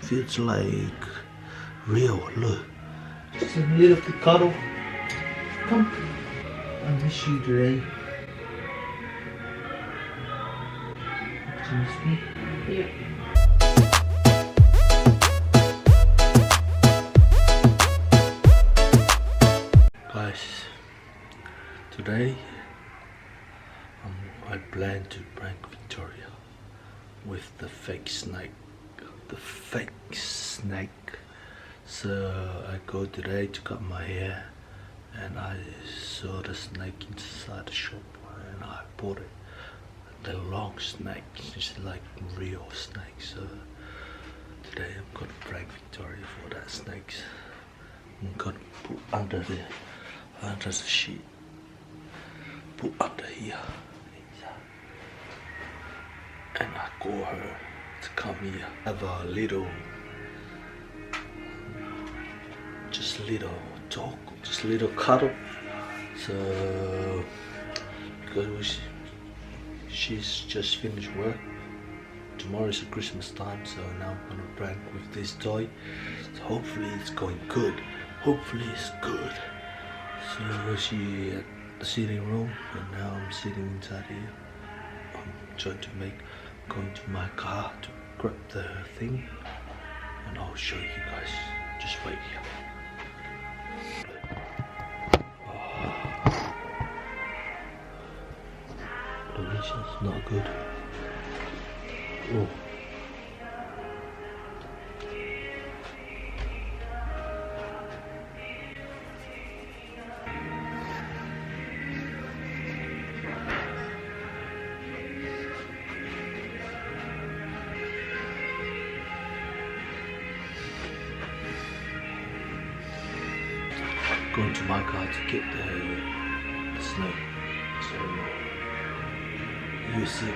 Feels like real. Look, just a little cuddle. Come, I miss you today. Do you miss me? Yeah. Guys, today I plan to prank Victoria with the fake snake. So I go today to cut my hair, and I saw the snake inside the shop, and I bought it. The long snake, it's like real snake. So today I'm gonna prank Victoria for that snake. I'm gonna put under the sheet. Put under here. And I call her to come here. Have a little, just little talk, just little cuddle. So because she's just finished work. Tomorrow is Christmas time, so now I'm gonna prank with this toy. So hopefully it's going good. Hopefully it's good. So she at the sitting room, and now I'm sitting inside here. I'm trying to going to my car to grab the thing, and I'll show you guys. Just wait here. The vision's not good. Oh. Going to my car to get the snake. So you see that.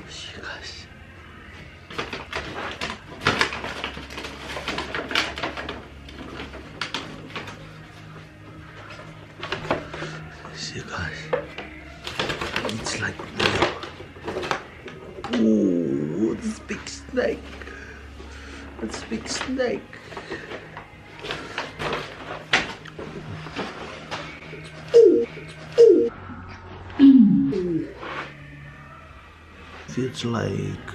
See you guys. See you guys. It's like real. Ooh, this big snake. That's a big snake. Feels like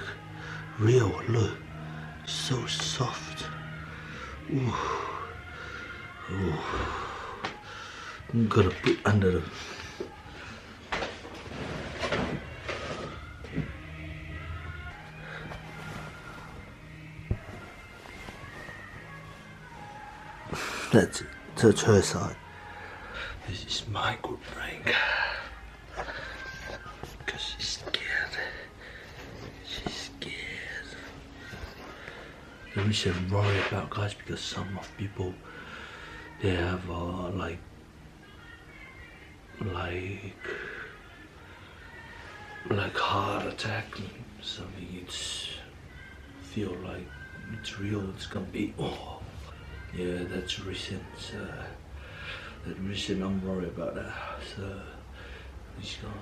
real. Look, so soft. Ooh. Ooh. I'm gonna put under the that's it. Touch her side. This is my good prank. Because she's scared. She's scared. The reason I'm worried about, guys, because some of people, they have like heart attack, something. It's feel like it's real. It's gonna be, oh yeah, that's the reason. So that reason I'm worried about that. So she's gonna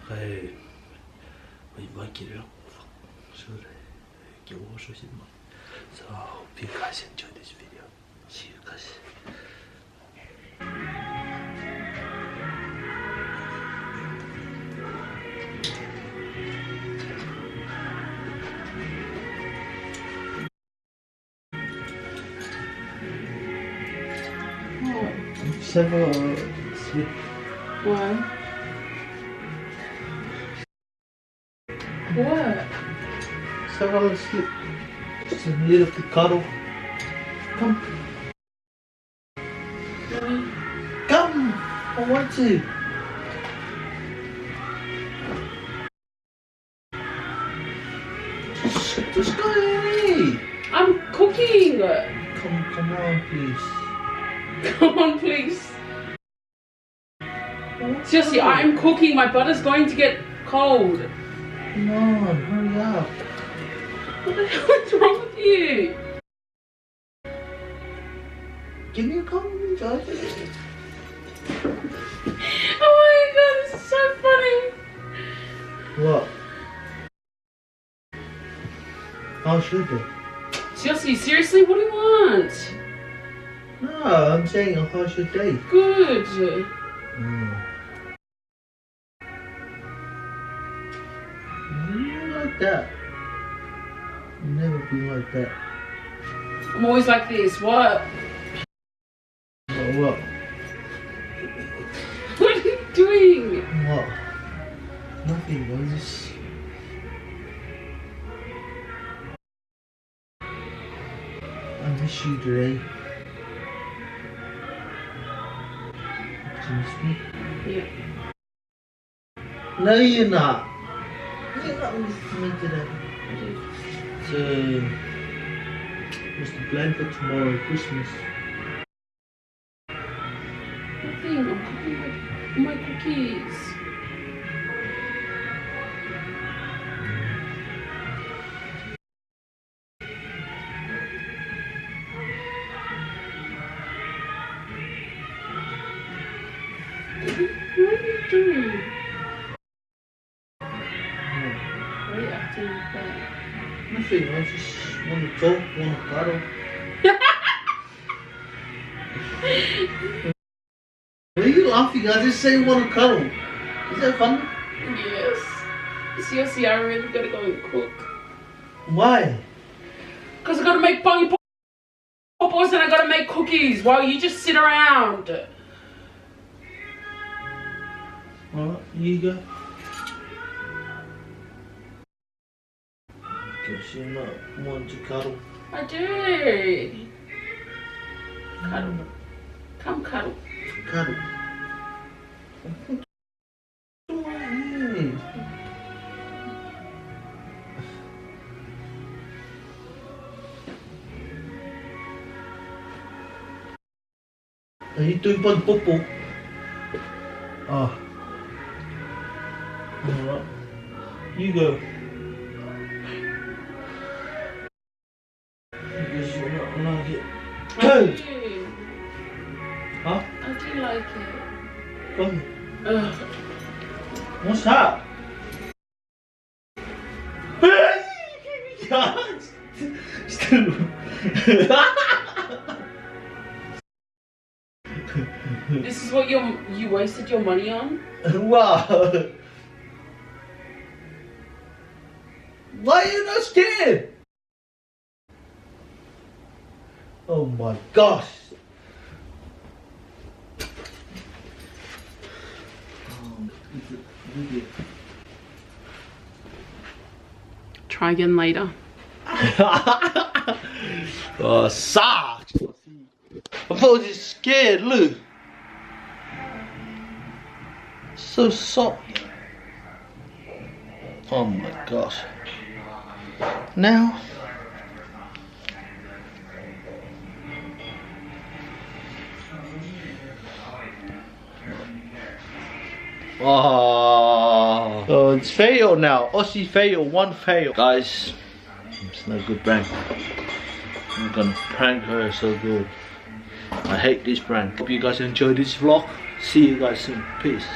make it up. So I hope you guys enjoy this video. See you guys. Several sleep. Why? What? Several sleep. Just a little cuddle. Come. Come! I want to. Just go away. I'm cooking. Come on, please. Come on, please. Seriously, I'm cooking. My butter's going to get cold. Come on, hurry up. Oh my god, this is so funny. What? How should they? Siaosi, seriously, what do you want? No, I'm saying how should they? Good. You're like that. You've never been like that. I'm always like this. What? What? What are you doing? What? Nothing, I just... I miss you today. Do you miss me? Yeah. No, you're not. You're not missing me today. So, what's the plan for tomorrow, Christmas? Nothing. I'm cooking my cookies. What are you doing? Why are you acting like that? Nothing, I just want to talk, want to cuddle. Why are you laughing? I just say want to cuddle. Is that funny? Yes. Siaosi, I really gotta go and cook. Why? Because I gotta make bungy popos and I gotta make cookies while you just sit around. Alright, you go. Guess you're not one to cuddle. I do. Cuddle. Come cuddle. Cuddle. Are you doing one popo? Ah. Alright. You go. Because you're not like it. I Go! do. Huh? I do like it. Go. Ugh. What's that? This is what you wasted your money on? Wow. Why are you not scared? Oh my gosh. Try again later. Sucks. I thought I was scared, look. So soft. Oh my gosh. Now. Oh, it's fail now. Aussie fail, one fail. Guys, it's no good prank. I'm gonna prank her so good. I hate this prank. Hope you guys enjoyed this vlog. See you guys soon. Peace.